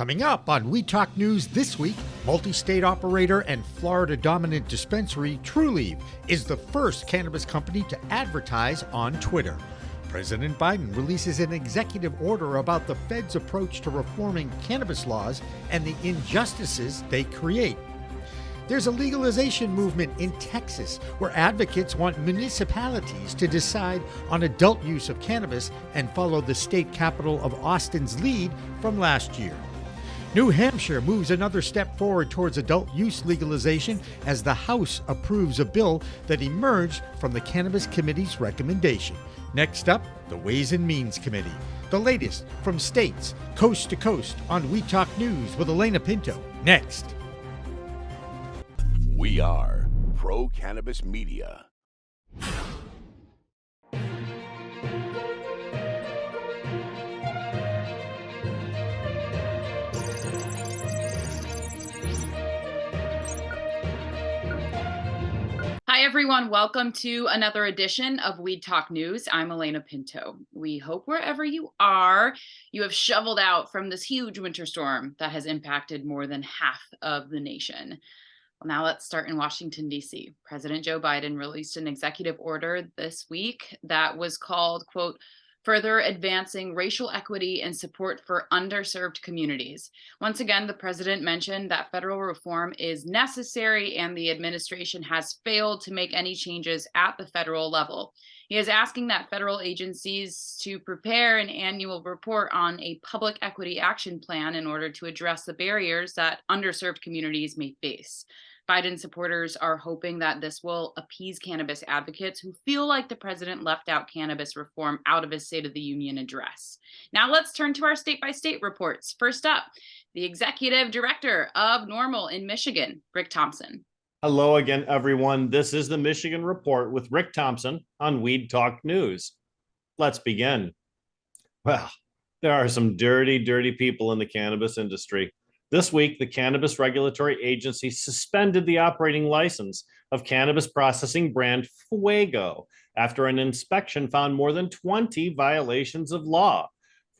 Coming up on We Talk News this week, multi-state operator and Florida-dominant dispensary Trulieve is the first cannabis company to advertise on Twitter. President Biden releases an executive order about the Fed's approach to reforming cannabis laws and the injustices they create. There's a legalization movement in Texas where advocates want municipalities to decide on adult use of cannabis and follow the state capital of Austin's lead from last year. New Hampshire moves another step forward towards adult use legalization as the House approves a bill that emerged from the Cannabis Committee's recommendation. Next up, the Ways and Means Committee. The latest from states, coast to coast, on We Talk News with Elena Pinto. Next. We are Pro Cannabis Media. Hi, everyone. Welcome to another edition of Weed Talk News. I'm Elena Pinto. We hope wherever you are, you have shoveled out from this huge winter storm that has impacted more than half of the nation. Well, now let's start in Washington, D.C. President Joe Biden released an executive order this week that was called, quote, further advancing racial equity and support for underserved communities. Once again, the president mentioned that federal reform is necessary and the administration has failed to make any changes at the federal level. He is asking that federal agencies to prepare an annual report on a public equity action plan in order to address the barriers that underserved communities may face. Biden supporters are hoping that this will appease cannabis advocates who feel like the president left out cannabis reform out of his State of the Union address. Now let's turn to our state-by-state reports. First up, the executive director of NORML in Michigan, Rick Thompson. Hello again, everyone. This is the Michigan Report with Rick Thompson on Weed Talk News. Let's begin. Well, there are some dirty people in the cannabis industry. This week, the Cannabis Regulatory Agency suspended the operating license of cannabis processing brand Fuego after an inspection found more than 20 violations of law.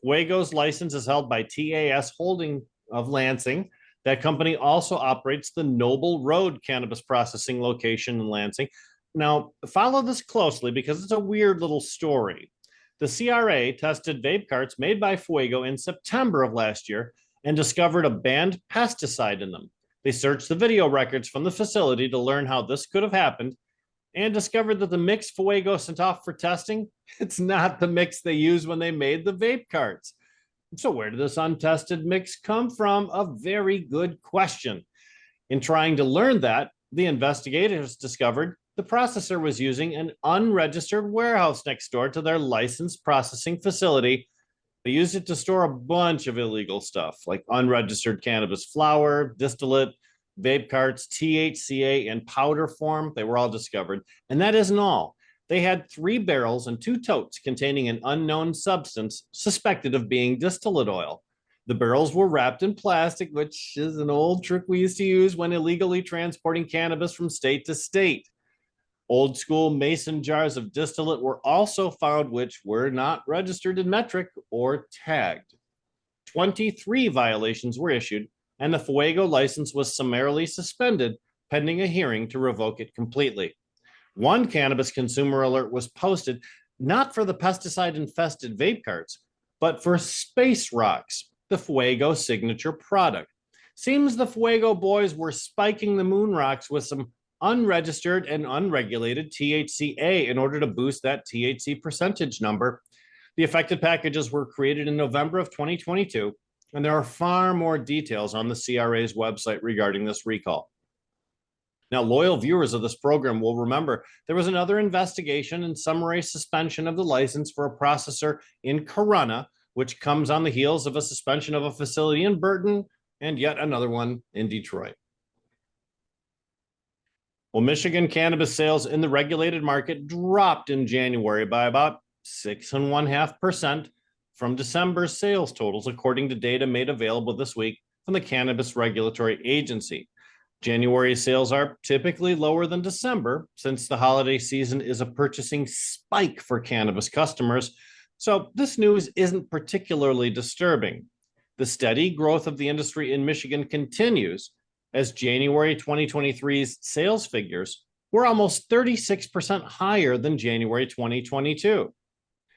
Fuego's license is held by TAS Holding of Lansing. That company also operates the Noble Road cannabis processing location in Lansing. Now, follow this closely because it's a weird little story. The CRA tested vape carts made by Fuego in September of last year and discovered a banned pesticide in them. They searched the video records from the facility to learn how this could have happened and discovered that the mix Fuego sent off for testing, it's not the mix they used when they made the vape carts. So where did this untested mix come from? A very good question. In trying to learn that, the investigators discovered the processor was using an unregistered warehouse next door to their licensed processing facility. They used it to store a bunch of illegal stuff like unregistered cannabis flower, distillate, vape carts, THCA in powder form. They were all discovered. And that isn't all. They had 3 barrels and 2 totes containing an unknown substance suspected of being distillate oil. The barrels were wrapped in plastic, which is an old trick we used to use when illegally transporting cannabis from state to state. Old school mason jars of distillate were also found, which were not registered in metric or tagged. 23 violations were issued, and the Fuego license was summarily suspended pending a hearing to revoke it completely. One cannabis consumer alert was posted, not for the pesticide-infested vape carts, but for Space Rocks, the Fuego signature product. Seems the Fuego boys were spiking the moon rocks with some unregistered and unregulated THCA in order to boost that THC percentage number. The affected packages were created in November of 2022, and there are far more details on the CRA's website regarding this recall. Now, loyal viewers of this program will remember there was another investigation and summary suspension of the license for a processor in Corunna, which comes on the heels of a suspension of a facility in Burton and yet another one in Detroit. Well, Michigan cannabis sales in the regulated market dropped in January by about 6.5% from December's sales totals, according to data made available this week from the Cannabis Regulatory Agency. January sales are typically lower than December, since the holiday season is a purchasing spike for cannabis customers. So this news isn't particularly disturbing. the steady growth of the industry in Michigan continues, as January 2023's sales figures were almost 36% higher than January 2022.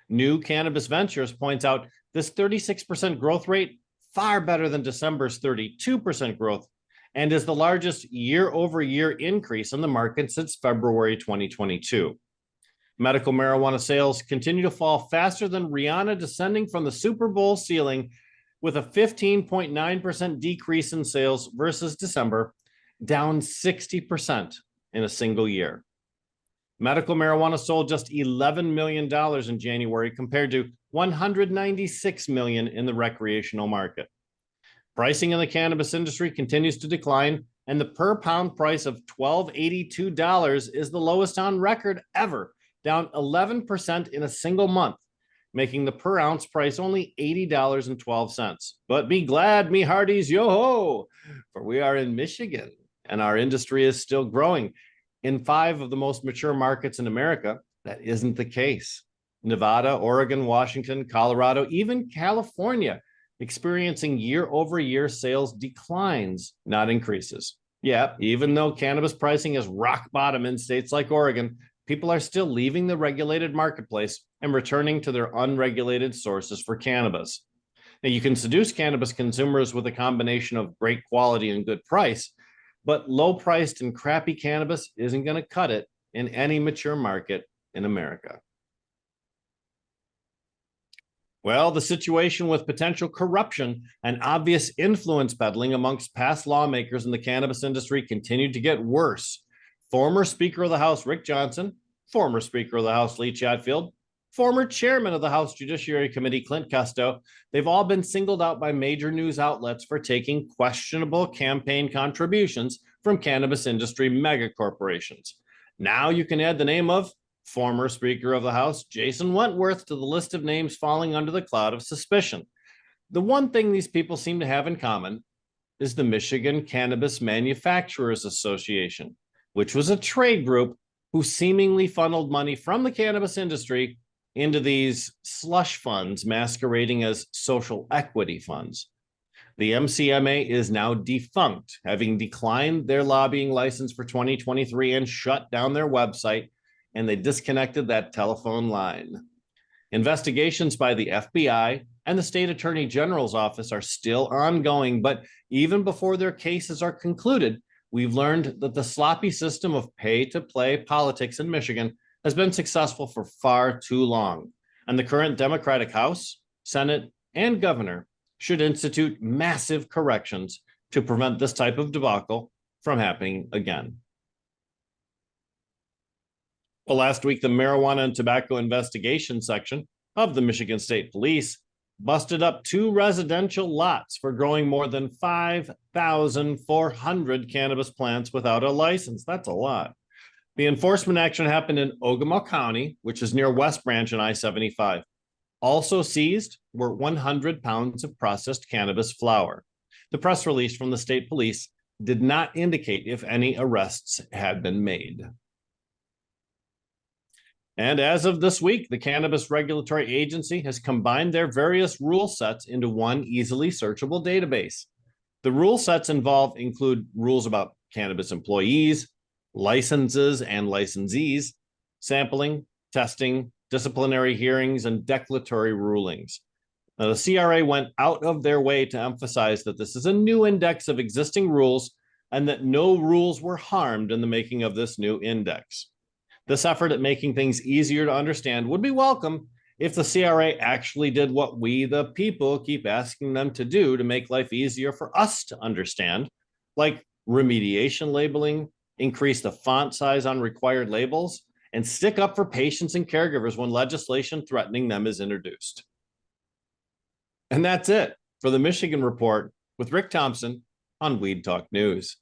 New Cannabis Ventures points out this 36% growth rate far better than December's 32% growth, and is the largest year-over-year increase in the market since February 2022. Medical marijuana sales continue to fall faster than Rihanna descending from the Super Bowl ceiling, with a 15.9% decrease in sales versus December, down 60% in a single year. Medical marijuana sold just $11 million in January compared to $196 million in the recreational market. Pricing in the cannabis industry continues to decline, and the per pound price of $12.82 is the lowest on record ever, down 11% in a single month, making the per ounce price only $80.12. But be glad, me hearties, yo-ho, for we are in Michigan, and our industry is still growing. In 5 of the most mature markets in America, that isn't the case. Nevada, Oregon, Washington, Colorado, even California experiencing year-over-year sales declines, not increases. Yeah, even though cannabis pricing is rock bottom in states like Oregon, people are still leaving the regulated marketplace and returning to their unregulated sources for cannabis. Now, you can seduce cannabis consumers with a combination of great quality and good price, but low-priced and crappy cannabis isn't going to cut it in any mature market in America. Well, the situation with potential corruption and obvious influence peddling amongst past lawmakers in the cannabis industry continued to get worse. Former Speaker of the House Rick Johnson, former Speaker of the House Lee Chatfield, former Chairman of the House Judiciary Committee Clint Custo, they've all been singled out by major news outlets for taking questionable campaign contributions from cannabis industry megacorporations. Now you can add the name of former Speaker of the House Jason Wentworth to the list of names falling under the cloud of suspicion. The one thing these people seem to have in common is the Michigan Cannabis Manufacturers Association, which was a trade group who seemingly funneled money from the cannabis industry into these slush funds masquerading as social equity funds. The MCMA is now defunct, having declined their lobbying license for 2023 and shut down their website, and they disconnected that telephone line. Investigations by the FBI and the State Attorney General's office are still ongoing, but even before their cases are concluded, we've learned that the sloppy system of pay-to-play politics in Michigan has been successful for far too long, and the current Democratic House, Senate, and governor should institute massive corrections to prevent this type of debacle from happening again. Well, last week, the Marijuana and Tobacco Investigation Section of the Michigan State Police busted up 2 residential lots for growing more than 5,400 cannabis plants without a license. That's a lot. The enforcement action happened in Ogama County, which is near West Branch and I-75. Also seized were 100 pounds of processed cannabis flower. The press release from the state police did not indicate if any arrests had been made. And as of this week, the Cannabis Regulatory Agency has combined their various rule sets into one easily searchable database. The rule sets include rules about cannabis employees, licenses and licensees, sampling, testing, disciplinary hearings, and declaratory rulings. Now, the CRA went out of their way to emphasize that this is a new index of existing rules and that no rules were harmed in the making of this new index. This effort at making things easier to understand would be welcome if the CRA actually did what we, the people, keep asking them to do to make life easier for us to understand, like remediation labeling, increase the font size on required labels, and stick up for patients and caregivers when legislation threatening them is introduced. And that's it for the Michigan Report with Rick Thompson on Weed Talk News.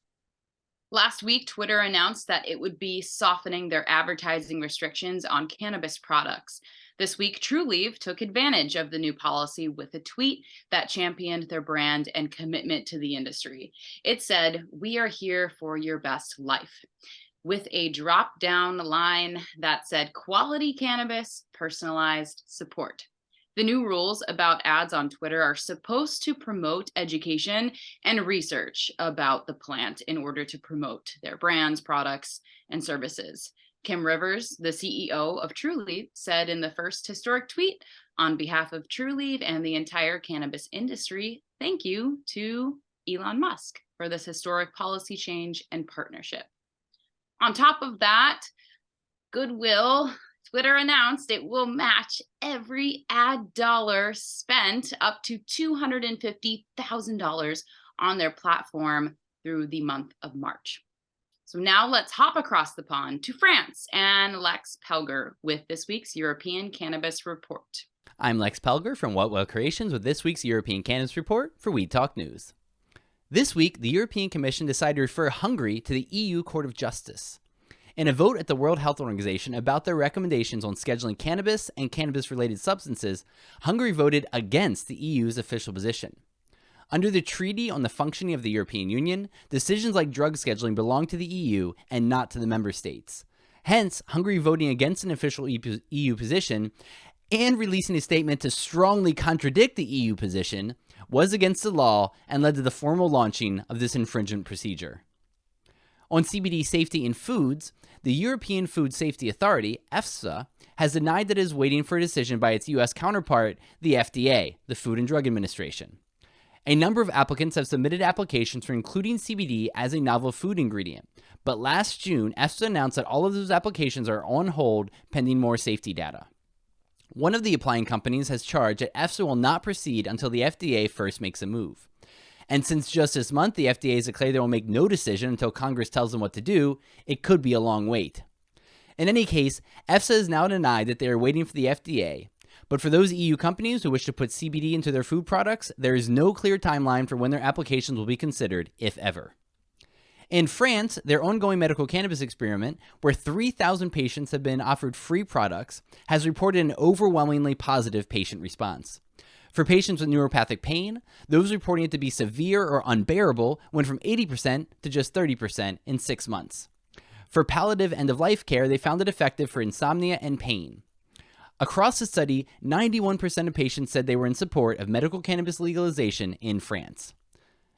Last week, Twitter announced that it would be softening their advertising restrictions on cannabis products. This week, Trulieve took advantage of the new policy with a tweet that championed their brand and commitment to the industry. It said, "We are here for your best life," with a drop-down line that said, "Quality cannabis, personalized support." The new rules about ads on Twitter are supposed to promote education and research about the plant in order to promote their brands, products, and services. Kim Rivers, the CEO of Trulieve, said in the first historic tweet, on behalf of Trulieve and the entire cannabis industry, thank you to Elon Musk for this historic policy change and partnership. On top of that, Goodwill, Twitter announced it will match every ad dollar spent up to $250,000 on their platform through the month of March. So now let's hop across the pond to France and Lex Pelger with this week's European Cannabis Report. I'm Lex Pelger from What Well Creations with this week's European Cannabis Report for Weed Talk News. This week, the European Commission decided to refer Hungary to the EU Court of Justice. In a vote at the World Health Organization about their recommendations on scheduling cannabis and cannabis-related substances, Hungary voted against the EU's official position. Under the Treaty on the Functioning of the European Union, decisions like drug scheduling belong to the EU and not to the member states. Hence, Hungary voting against an official EU position and releasing a statement to strongly contradict the EU position was against the law and led to the formal launching of this infringement procedure. On CBD safety in foods, the European Food Safety Authority, EFSA, has denied that it is waiting for a decision by its U.S. counterpart, the FDA, the Food and Drug Administration. A number of applicants have submitted applications for including CBD as a novel food ingredient, but last June, EFSA announced that all of those applications are on hold pending more safety data. One of the applying companies has charged that EFSA will not proceed until the FDA first makes a move. And since just this month, the FDA has declared they will make no decision until Congress tells them what to do, it could be a long wait. In any case, EFSA has now denied that they are waiting for the FDA. But for those EU companies who wish to put CBD into their food products, there is no clear timeline for when their applications will be considered, if ever. In France, their ongoing medical cannabis experiment, where 3,000 patients have been offered free products, has reported an overwhelmingly positive patient response. For patients with neuropathic pain, those reporting it to be severe or unbearable went from 80% to just 30% in 6 months. For palliative end-of-life care, they found it effective for insomnia and pain. Across the study, 91% of patients said they were in support of medical cannabis legalization in France.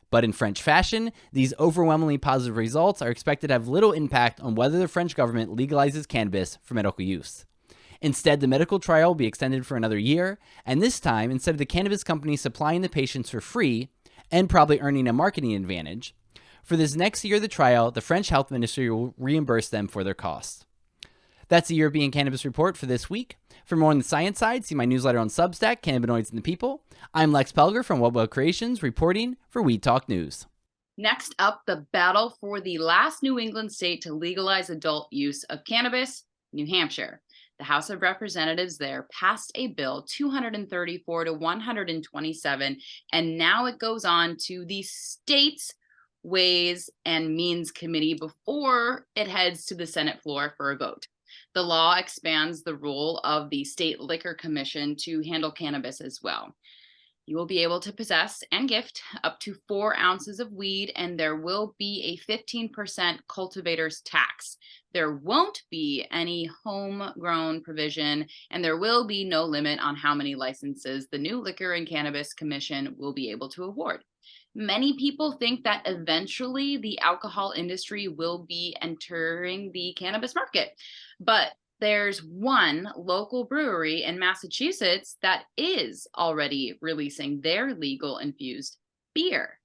But in French fashion, these overwhelmingly positive results are expected to have little impact on whether the French government legalizes cannabis for medical use. Instead, the medical trial will be extended for another year, and this time, instead of the cannabis company supplying the patients for free, and probably earning a marketing advantage, for this next year of the trial, the French health ministry will reimburse them for their costs. That's the European Cannabis Report for this week. For more on the science side, see my newsletter on Substack, Cannabinoids and the People. I'm Lex Pelger from What Well Creations, reporting for Weed Talk News. Next up, the battle for the last New England state to legalize adult use of cannabis, New Hampshire. The House of Representatives there passed a bill 234 to 127, and now it goes on to the state's Ways and Means Committee before it heads to the Senate floor for a vote. The law expands the role of the State Liquor Commission to handle cannabis as well. You will be able to possess and gift up to 4 ounces of weed, and there will be a 15% cultivator's tax. There won't be any homegrown provision, and there will be no limit on how many licenses the new Liquor and Cannabis Commission will be able to award. Many people think that eventually the alcohol industry will be entering the cannabis market, but there's one local brewery in Massachusetts that is already releasing their legal infused beer.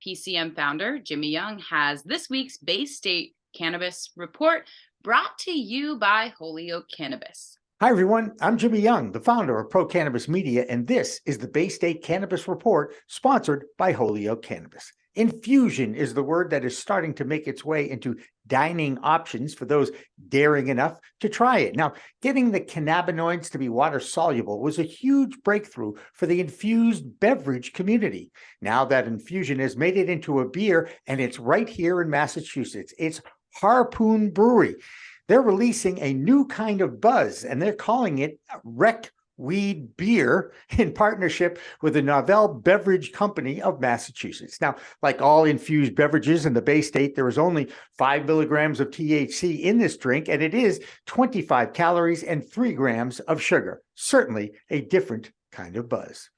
PCM founder Jimmy Young has this week's Bay State Cannabis Report, brought to you by Holyoke Cannabis. Hi, everyone. I'm Jimmy Young, the founder of Pro Cannabis Media, and this is the Bay State Cannabis Report, sponsored by Holyoke Cannabis. Infusion is the word that is starting to make its way into dining options for those daring enough to try it. Now, getting the cannabinoids to be water soluble was a huge breakthrough for the infused beverage community. Now that infusion has made it into a beer, and it's right here in Massachusetts. It's Harpoon Brewery. They're releasing a new kind of buzz, and they're calling it Rec Weed Beer in partnership with the Novel Beverage Company of Massachusetts. Now, like all infused beverages in the Bay State, there is only 5 milligrams of THC in this drink, and it is 25 calories and 3 grams of sugar. Certainly a different kind of buzz.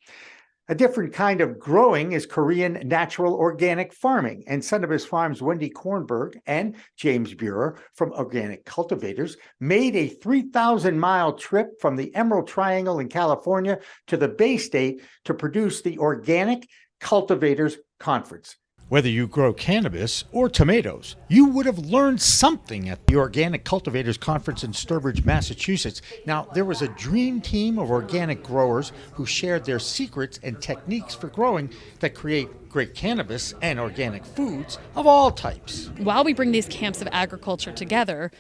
A different kind of growing is Korean natural organic farming, and Cannabis Farms' Wendy Kornberg and James Burer from Organic Cultivators made a 3,000-mile trip from the Emerald Triangle in California to the Bay State to produce the Organic Cultivators Conference. Whether you grow cannabis or tomatoes, you would have learned something at the Organic Cultivators Conference in Sturbridge, Massachusetts. Now, there was a dream team of organic growers who shared their secrets and techniques for growing that create great cannabis and organic foods of all types. While we bring these camps of agriculture together,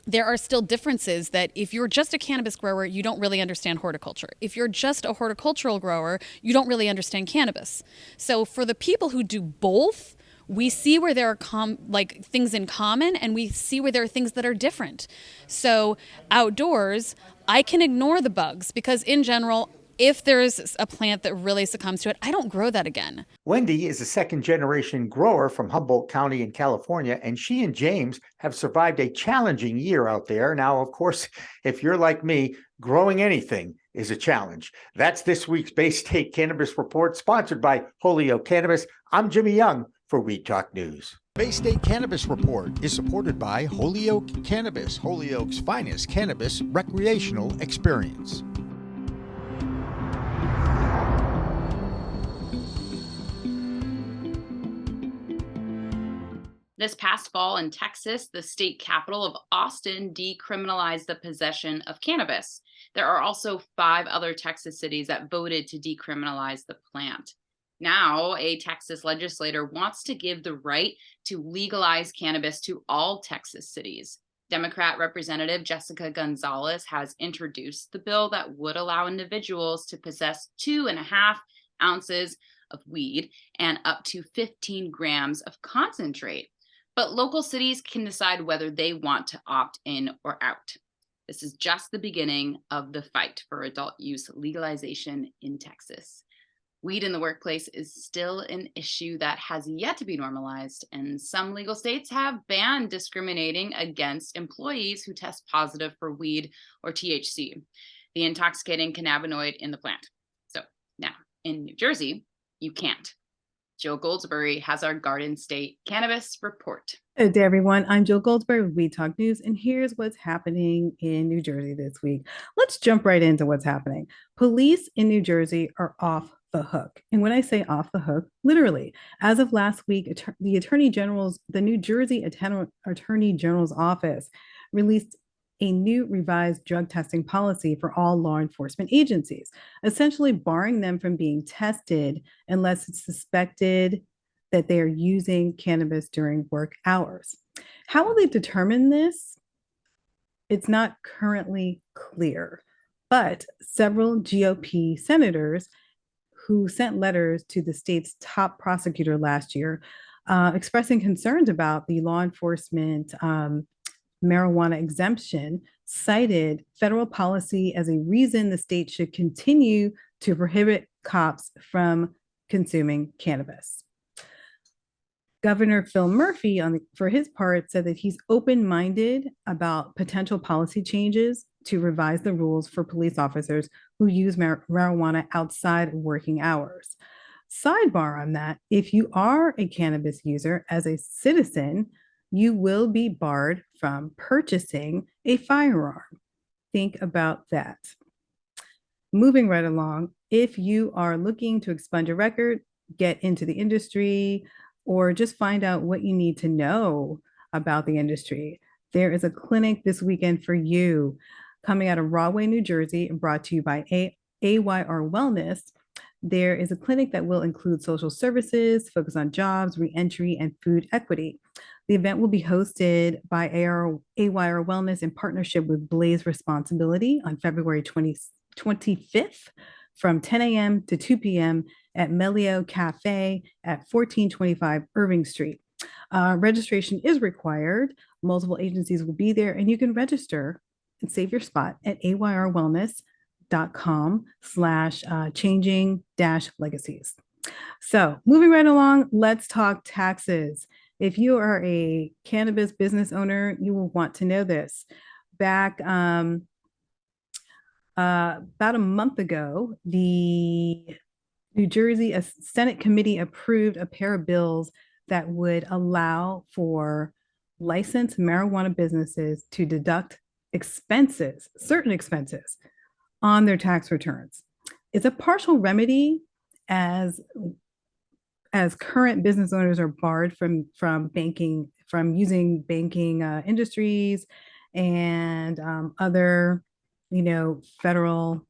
there are still differences that if you're just a cannabis grower, you don't really understand horticulture. If you're just a horticultural grower, you don't really understand cannabis. So for the people who do both, we see where there are things in common, and we see where there are things that are different. So outdoors, I can ignore the bugs because in general, if there's a plant that really succumbs to it, I don't grow that again. Wendy is a second-generation grower from Humboldt County in California, and she and James have survived a challenging year out there. Now, of course, if you're like me, growing anything is a challenge. That's this week's Bay State Cannabis Report, sponsored by Holyoke Cannabis. I'm Jimmy Young for Weed Talk News. Bay State Cannabis Report is supported by Holyoke Cannabis, Holyoke's finest cannabis recreational experience. This past fall in Texas, the state capital of Austin decriminalized the possession of cannabis. There are also 5 other Texas cities that voted to decriminalize the plant. Now, a Texas legislator wants to give the right to legalize cannabis to all Texas cities. Democrat Representative Jessica Gonzalez has introduced the bill that would allow individuals to possess 2.5 ounces of weed and up to 15 grams of concentrate. But local cities can decide whether they want to opt in or out. This is just the beginning of the fight for adult use legalization in Texas. Weed in the workplace is still an issue that has yet to be normalized, and some legal states have banned discriminating against employees who test positive for weed or THC, the intoxicating cannabinoid in the plant. So now in New Jersey, you can't. Jill Goldsberry has our Garden State Cannabis Report. Good day, everyone. I'm Jill Goldsberry with Weed Talk News, and here's what's happening in New Jersey this week. Let's jump right into what's happening. Police in New Jersey are off the hook. And when I say off the hook, literally, as of last week, the New Jersey Attorney General's office released a new revised drug testing policy for all law enforcement agencies, essentially barring them from being tested unless it's suspected that they are using cannabis during work hours. How will they determine this? It's not currently clear, but several GOP senators who sent letters to the state's top prosecutor last year expressing concerns about the law enforcement marijuana exemption cited federal policy as a reason the state should continue to prohibit cops from consuming cannabis. Governor Phil Murphy, for his part, said that he's open-minded about potential policy changes to revise the rules for police officers who use marijuana outside working hours. Sidebar on that, if you are a cannabis user as a citizen, you will be barred from purchasing a firearm. Think about that. Moving right along, if you are looking to expunge a record, get into the industry, or just find out what you need to know about the industry, there is a clinic this weekend for you coming out of Rahway, New Jersey, and brought to you by AYR Wellness. There is a clinic that will include social services, focus on jobs, reentry, and food equity. The event will be hosted by AYR Wellness in partnership with Blaze Responsibility on February 25th from 10 a.m. to 2 p.m. at Melio Cafe at 1425 Irving Street. Registration is required. Multiple agencies will be there, and you can register and save your spot at ayrwellness.com/changing-legacies. So moving right along, let's talk taxes. If you are a cannabis business owner, you will want to know this. Back About a month ago, the New Jersey a Senate committee approved a pair of bills that would allow for licensed marijuana businesses to deduct expenses, certain expenses, on their tax returns. It's a partial remedy as current business owners are barred from banking, from using banking industries and other, federal,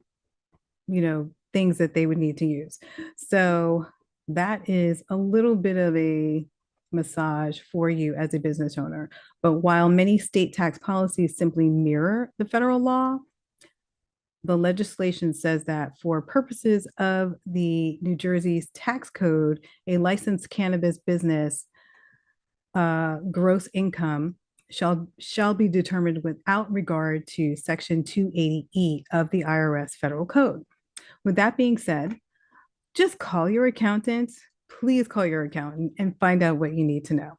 things that they would need to use. So that is a little bit of a massage for you as a business owner. But while many state tax policies simply mirror the federal law, the legislation says that for purposes of the New Jersey's tax code, a licensed cannabis business gross income shall be determined without regard to Section 280E of the IRS federal code. With that being said, just call your accountant. Please call your accountant and find out what you need to know.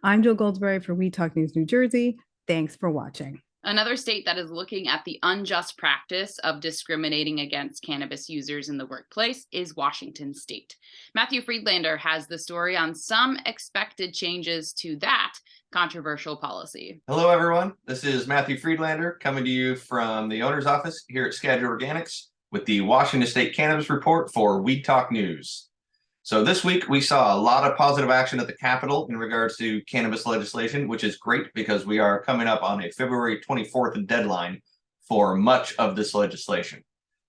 I'm Jill Goldsberry for We Talk News New Jersey. Thanks for watching. Another state that is looking at the unjust practice of discriminating against cannabis users in the workplace is Washington State. Matthew Friedlander has the story on some expected changes to that controversial policy. Hello, everyone. This is Matthew Friedlander coming to you from the owner's office here at Skagit Organics with the Washington State Cannabis Report for Weed Talk News. So this week, we saw a lot of positive action at the Capitol in regards to cannabis legislation, which is great because we are coming up on a February 24th deadline for much of this legislation.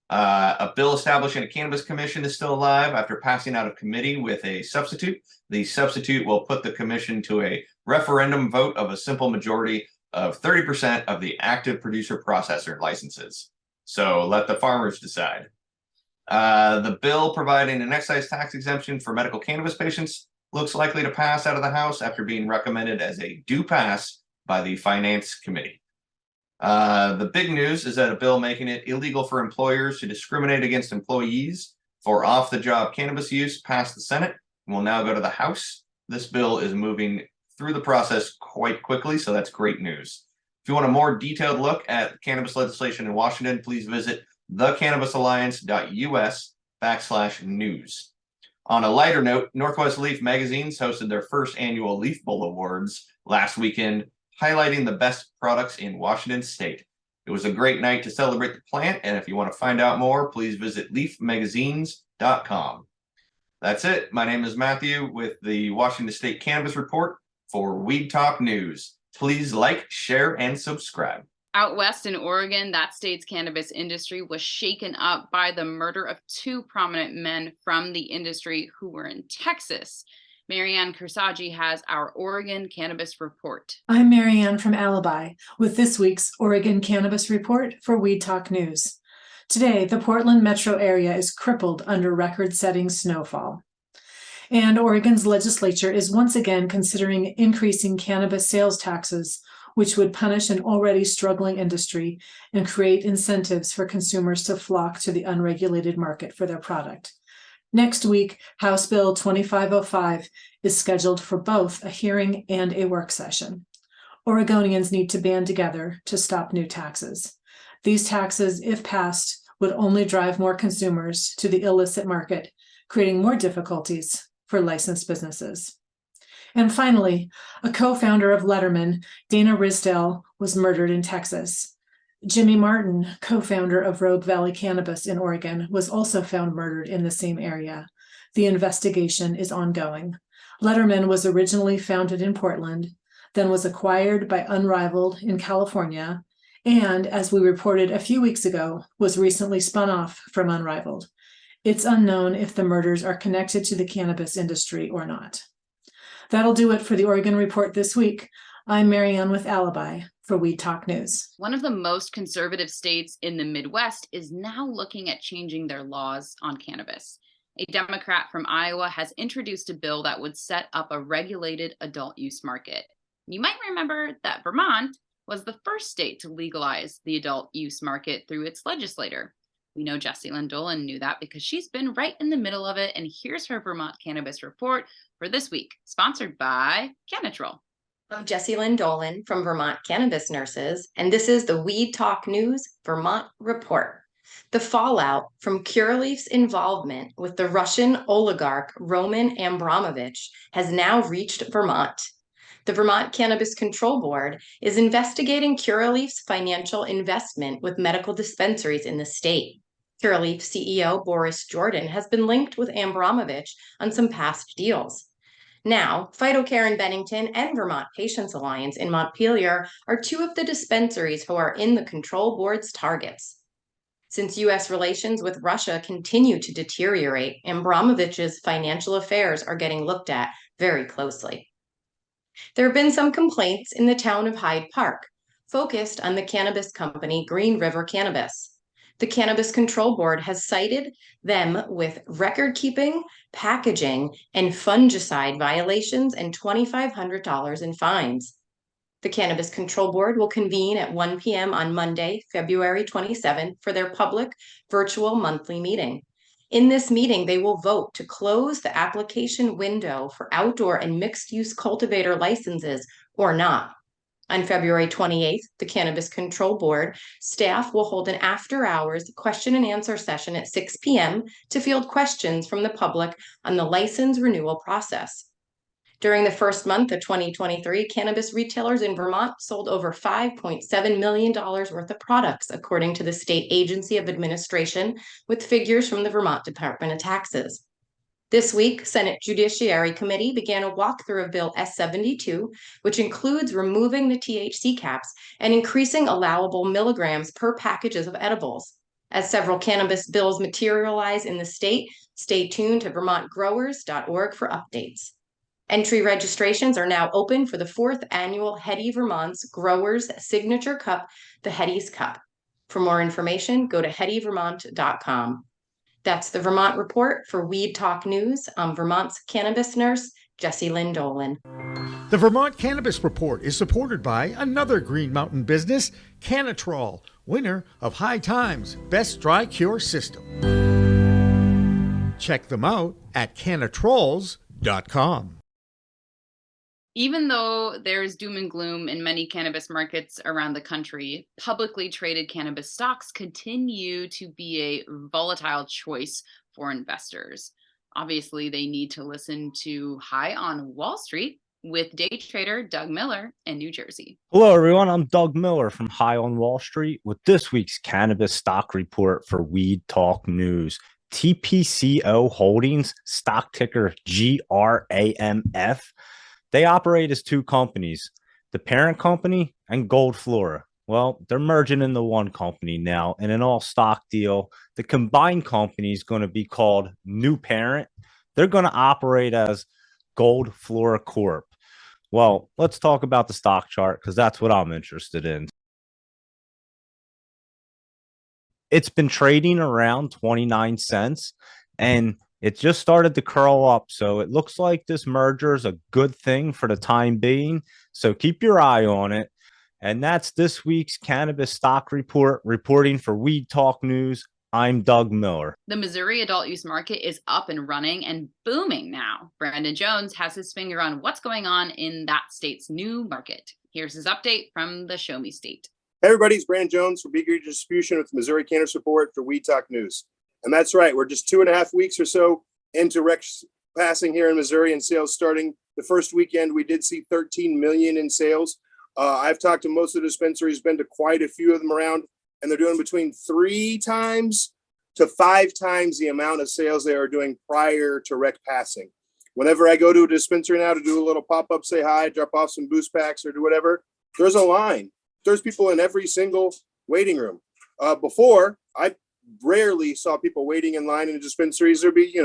A bill establishing a cannabis commission is still alive after passing out of committee with a substitute. The substitute will put the commission to a referendum vote of a simple majority of 30% of the active producer processor licenses. So let the farmers decide. The bill providing an excise tax exemption for medical cannabis patients looks likely to pass out of the House after being recommended as a due pass by the Finance Committee. The big news is that a bill making it illegal for employers to discriminate against employees for off-the-job cannabis use passed the Senate and will now go to the House. This bill is moving through the process quite quickly, so that's great news. If you want a more detailed look at cannabis legislation in Washington, please visit thecannabisalliance.us/news. On a lighter note, Northwest Leaf magazines hosted their first annual Leaf Bowl Awards last weekend, highlighting the best products in Washington State. It was a great night to celebrate the plant, and if you want to find out more, please visit leafmagazines.com. That's it. My name is Matthew with the Washington State Cannabis Report for Weed Talk News. Please like, share, and subscribe. Out west in Oregon, that state's cannabis industry was shaken up by the murder of two prominent men from the industry who were in Texas. Marianne Kursagi has our Oregon Cannabis Report. I'm Marianne from Alibi with this week's Oregon Cannabis Report for Weed Talk News. Today, the Portland metro area is crippled under record-setting snowfall. And Oregon's legislature is once again considering increasing cannabis sales taxes, which would punish an already struggling industry and create incentives for consumers to flock to the unregulated market for their product. Next week, House Bill 2505 is scheduled for both a hearing and a work session. Oregonians need to band together to stop new taxes. These taxes, if passed, would only drive more consumers to the illicit market, creating more difficulties for licensed businesses. And finally, a co-founder of Letterman, Dana Risdale, was murdered in Texas. Jimmy Martin, co-founder of Rogue Valley Cannabis in Oregon, was also found murdered in the same area. The investigation is ongoing. Letterman was originally founded in Portland, then was acquired by Unrivaled in California, and, as we reported a few weeks ago, was recently spun off from Unrivaled. It's unknown if the murders are connected to the cannabis industry or not. That'll do it for the Oregon Report this week. I'm Marianne with Alibi for Weed Talk News. One of the most conservative states in the Midwest is now looking at changing their laws on cannabis. A Democrat from Iowa has introduced a bill that would set up a regulated adult use market. You might remember that Vermont was the first state to legalize the adult use market through its legislator. We know Jessie Lynn Dolan knew that because she's been right in the middle of it, and here's her Vermont Cannabis Report for this week, sponsored by Canatrol. I'm Jessie Lynn Dolan from Vermont Cannabis Nurses, and this is the Weed Talk News Vermont Report. The fallout from Curaleaf's involvement with the Russian oligarch Roman Abramovich has now reached Vermont. The Vermont Cannabis Control Board is investigating Curaleaf's financial investment with medical dispensaries in the state. Curaleaf CEO Boris Jordan has been linked with Abramovich on some past deals. Now, PhytoCare in Bennington and Vermont Patients Alliance in Montpelier are two of the dispensaries who are in the control board's targets. Since U.S. relations with Russia continue to deteriorate, Abramovich's financial affairs are getting looked at very closely. There have been some complaints in the town of Hyde Park, focused on the cannabis company Green River Cannabis. The Cannabis Control Board has cited them with record-keeping, packaging, and fungicide violations and $2,500 in fines. The Cannabis Control Board will convene at 1 p.m. on Monday, February 27 for their public virtual monthly meeting. In this meeting, they will vote to close the application window for outdoor and mixed-use cultivator licenses or not. On February 28th, the Cannabis Control Board staff will hold an after-hours question and answer session at 6 p.m. to field questions from the public on the license renewal process. During the first month of 2023, cannabis retailers in Vermont sold over $5.7 million worth of products, according to the State Agency of Administration, with figures from the Vermont Department of Taxes. This week, Senate Judiciary Committee began a walkthrough of Bill S-72, which includes removing the THC caps and increasing allowable milligrams per packages of edibles. As several cannabis bills materialize in the state, stay tuned to vermontgrowers.org for updates. Entry registrations are now open for the 4th annual Hetty Vermont's Growers Signature Cup, the Hetty's Cup. For more information, go to hettyvermont.com. That's the Vermont Report for Weed Talk News. I'm Vermont's cannabis nurse, Jessie Lynn Dolan. The Vermont Cannabis Report is supported by another Green Mountain business, Cannatrol, winner of High Times Best Dry Cure System. Check them out at cannatrolls.com. Even though there's doom and gloom in many cannabis markets around the country, publicly traded cannabis stocks continue to be a volatile choice for investors. Obviously, they need to listen to High on Wall Street with day trader Doug Miller in New Jersey. Hello, everyone. I'm Doug Miller from High on Wall Street with this week's cannabis stock report for Weed Talk News. TPCO Holdings, stock ticker GRAMF. They operate as two companies, the parent company and Gold Flora. Well, they're merging into one company now in an all-stock deal. The combined company is going to be called New Parent. They're going to operate as Gold Flora Corp. Well, let's talk about the stock chart because that's what I'm interested in. It's been trading around 29 cents and it just started to curl up. So it looks like this merger is a good thing for the time being. So keep your eye on it. And that's this week's cannabis stock report. Reporting for Weed Talk News, I'm Doug Miller. The Missouri adult use market is up and running and booming now. Brandon Jones has his finger on what's going on in that state's new market. Here's his update from the Show Me State. Hey everybody, it's Brandon Jones for Big Rig Distribution with Missouri Cannabis Report for Weed Talk News. And that's right, we're just 2.5 weeks or so into rec passing here in Missouri and sales starting. The first weekend, we did see 13 million in sales. I've talked to most of the dispensaries, been to quite a few of them around, and they're doing between 3 times to 5 times the amount of sales they were doing prior to rec passing. Whenever I go to a dispensary now to do a little pop-up, say hi, drop off some boost packs or do whatever, there's a line. There's people in every single waiting room. Before, I rarely saw people waiting in line in the dispensaries. There'd be,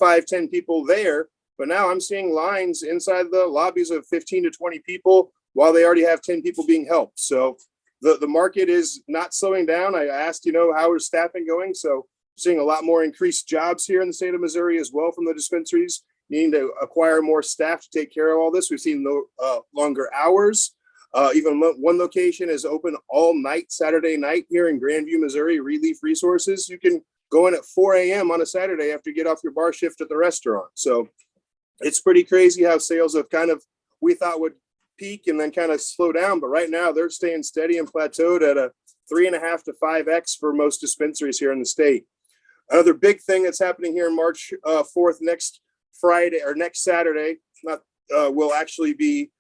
5-10 people there. But now I'm seeing lines inside the lobbies of 15 to 20 people while they already have 10 people being helped. So the market is not slowing down. I asked, how is staffing going? So seeing a lot more increased jobs here in the state of Missouri as well from the dispensaries, needing to acquire more staff to take care of all this. We've seen longer hours. Even one location is open all night, Saturday night here in Grandview, Missouri, Relief Resources. You can go in at 4 a.m. on a Saturday after you get off your bar shift at the restaurant. So it's pretty crazy how sales have we thought would peak and then kind of slow down. But right now they're staying steady and plateaued at a 3.5 to 5x for most dispensaries here in the state. Another big thing that's happening here on March 4th, next Friday or next Saturday, will actually be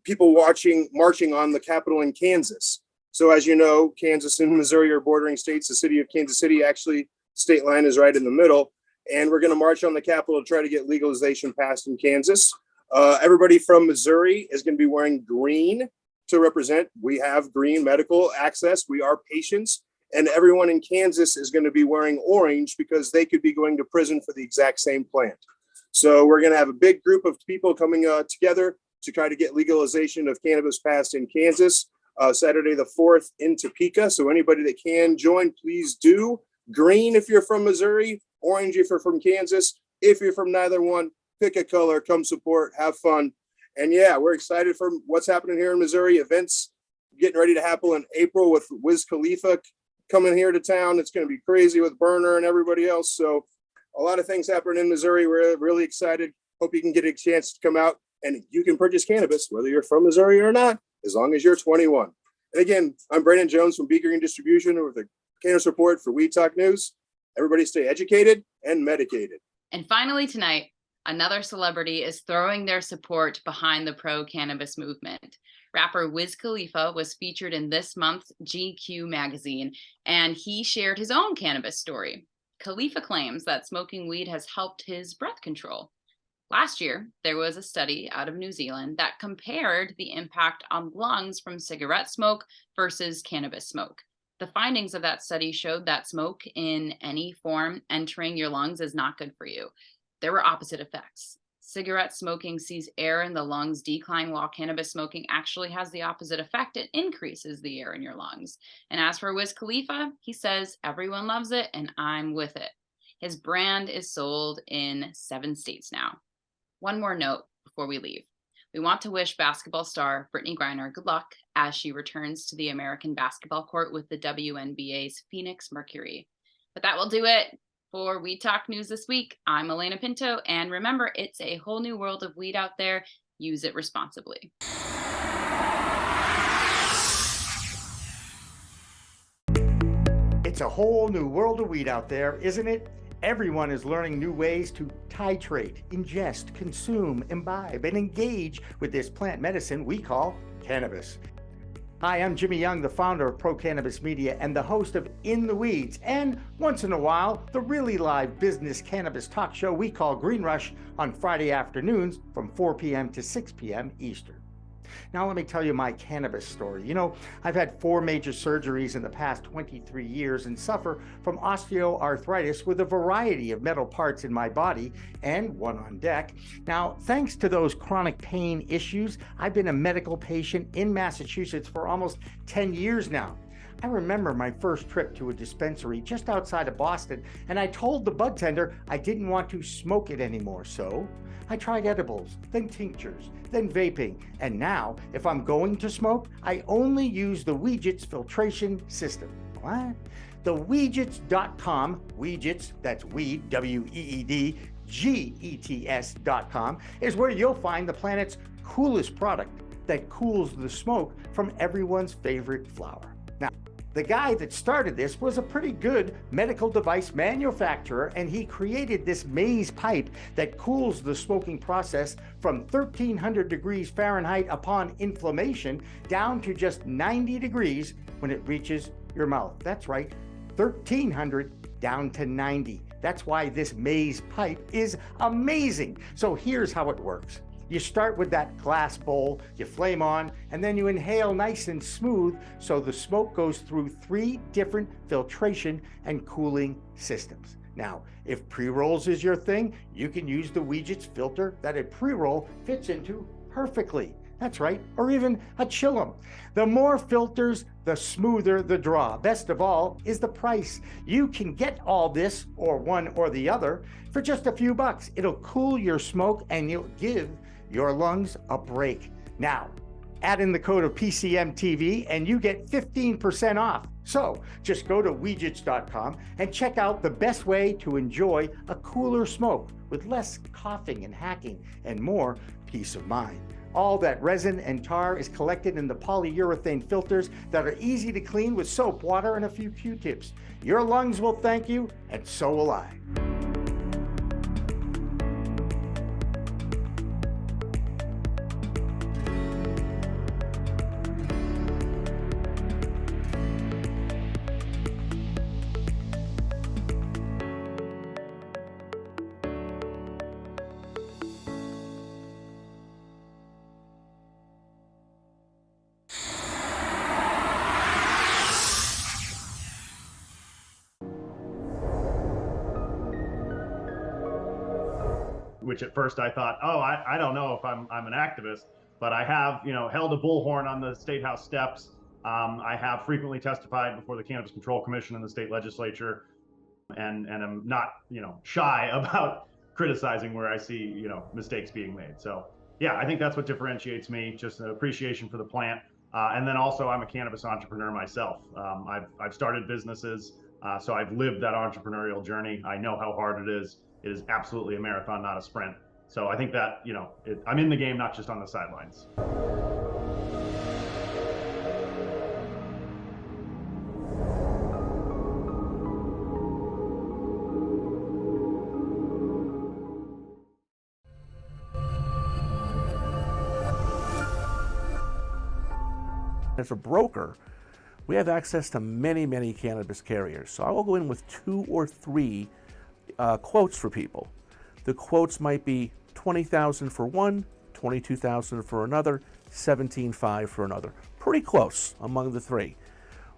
people marching on the Capitol in Kansas. So as you know, Kansas and Missouri are bordering states. The city of Kansas City, actually, state line is right in the middle. And we're going to march on the Capitol to try to get legalization passed in Kansas. Everybody from Missouri is going to be wearing green to represent. We have green medical access. We are patients. And everyone in Kansas is going to be wearing orange because they could be going to prison for the exact same plant. So we're going to have a big group of people coming together to try to get legalization of cannabis passed in Kansas, Saturday the 4th in Topeka. So anybody that can join, please do. Green if you're from Missouri, orange if you're from Kansas. If you're from neither one, pick a color, come support, have fun. And yeah, we're excited for what's happening here in Missouri. Events getting ready to happen in April with Wiz Khalifa coming here to town. It's going to be crazy with Burner and everybody else. So a lot of things happening in Missouri. We're really excited. Hope you can get a chance to come out and you can purchase cannabis, whether you're from Missouri or not, as long as you're 21. And again, I'm Brandon Jones from Beaker Green Distribution with the Cannabis Report for Weed Talk News. Everybody stay educated and medicated. And finally tonight, another celebrity is throwing their support behind the pro-cannabis movement. Rapper Wiz Khalifa was featured in this month's GQ magazine, and he shared his own cannabis story. Khalifa claims that smoking weed has helped his breath control. Last year, there was a study out of New Zealand that compared the impact on lungs from cigarette smoke versus cannabis smoke. The findings of that study showed that smoke in any form entering your lungs is not good for you. There were opposite effects. Cigarette smoking sees air in the lungs decline, while cannabis smoking actually has the opposite effect. It increases the air in your lungs. And as for Wiz Khalifa, he says, everyone loves it and I'm with it. His brand is sold in 7 states now. One more note before we leave. We want to wish basketball star Brittany Griner good luck as she returns to the American basketball court with the WNBA's Phoenix Mercury. But that will do it for Weed Talk News this week. I'm Elena Pinto, and remember, it's a whole new world of weed out there. Use it responsibly. It's a whole new world of weed out there, isn't it? Everyone is learning new ways to titrate, ingest, consume, imbibe, and engage with this plant medicine we call cannabis. Hi, I'm Jimmy Young, the founder of Pro Cannabis Media and the host of In the Weeds, and once in a while, the really live business cannabis talk show we call Green Rush on Friday afternoons from 4 p.m. to 6 p.m. Eastern. Now let me tell you my cannabis story. You know, I've had 4 major surgeries in the past 23 years and suffer from osteoarthritis with a variety of metal parts in my body and one on deck. Now, thanks to those chronic pain issues, I've been a medical patient in Massachusetts for almost 10 years now. I remember my first trip to a dispensary just outside of Boston, and I told the bud tender I didn't want to smoke it anymore, so I tried edibles, then tinctures, then vaping, and now, if I'm going to smoke, I only use the Weedgets filtration system. What? The Weedgets.com, Weedgets, that's weed, W-E-E-D, G-E-T-S.com, is where you'll find the planet's coolest product that cools the smoke from everyone's favorite flower. Now, the guy that started this was a pretty good medical device manufacturer, and he created this maze pipe that cools the smoking process from 1300 degrees Fahrenheit upon inflammation down to just 90 degrees when it reaches your mouth. That's right, 1300 down to 90. That's why this maze pipe is amazing. So here's how it works. You start with that glass bowl, you flame on, and then you inhale nice and smooth so the smoke goes through 3 different filtration and cooling systems. Now, if pre-rolls is your thing, you can use the Weedgets filter that a pre-roll fits into perfectly. That's right, or even a chillum. The more filters, the smoother the draw. Best of all is the price. You can get all this, or one or the other, for just a few bucks. It'll cool your smoke and you'll give your lungs a break. Now, add in the code of PCMTV and you get 15% off. So just go to Weedgets.com and check out the best way to enjoy a cooler smoke with less coughing and hacking and more peace of mind. All that resin and tar is collected in the polyurethane filters that are easy to clean with soap, water, and a few Q-tips. Your lungs will thank you, and so will I. Which at first I thought, oh, I don't know if I'm an activist, but I have, held a bullhorn on the State House steps. I have frequently testified before the Cannabis Control Commission in the state legislature, and I'm not, shy about criticizing where I see, mistakes being made. So yeah, I think that's what differentiates me, just an appreciation for the plant. And then also I'm a cannabis entrepreneur myself. I've started businesses, so I've lived that entrepreneurial journey. I know how hard it is. It is absolutely a marathon, not a sprint. So I think that, I'm in the game, not just on the sidelines. As a broker, we have access to many, many cannabis carriers. So I will go in with 2 or 3 quotes for people. The quotes might be $20,000 for one, $22,000 for another, $17,500 for another. Pretty close among the 3.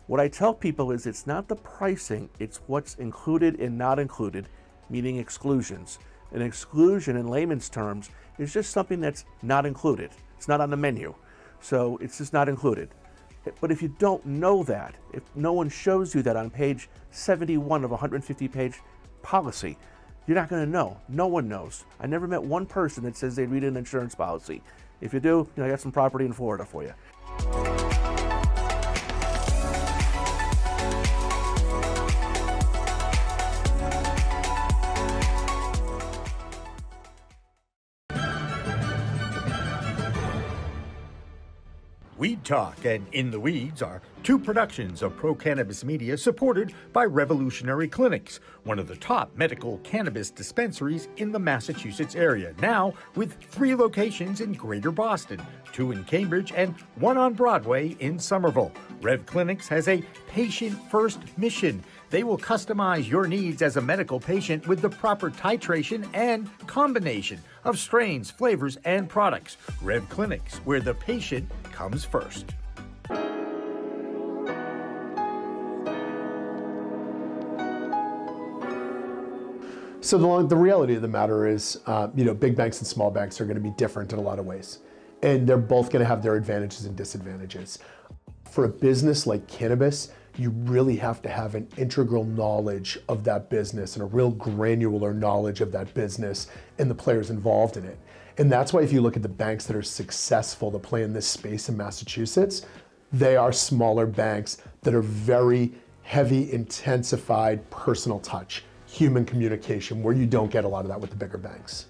What I tell people is it's not the pricing, it's what's included and not included, meaning exclusions. An exclusion in layman's terms is just something that's not included. It's not on the menu, so it's just not included. But if you don't know that, if no one shows you that on page 71 of a 150-page policy, you're not going to know. No one knows. I never met one person that says they read an insurance policy. If you do, I got some property in Florida for you. Weed Talk and In the Weeds are 2 productions of Pro Cannabis Media supported by Revolutionary Clinics, one of the top medical cannabis dispensaries in the Massachusetts area, now with 3 locations in Greater Boston, 2 in Cambridge and 1 on Broadway in Somerville. Rev Clinics has a patient-first mission. They will customize your needs as a medical patient with the proper titration and combination of strains, flavors, and products. Rev Clinics, where the patient comes first. So the reality of the matter is, big banks and small banks are going to be different in a lot of ways. And they're both going to have their advantages and disadvantages. For a business like cannabis, you really have to have an integral knowledge of that business and a real granular knowledge of that business and the players involved in it. And that's why if you look at the banks that are successful to play in this space in Massachusetts, they are smaller banks that are very heavy, intensified personal touch, human communication, where you don't get a lot of that with the bigger banks.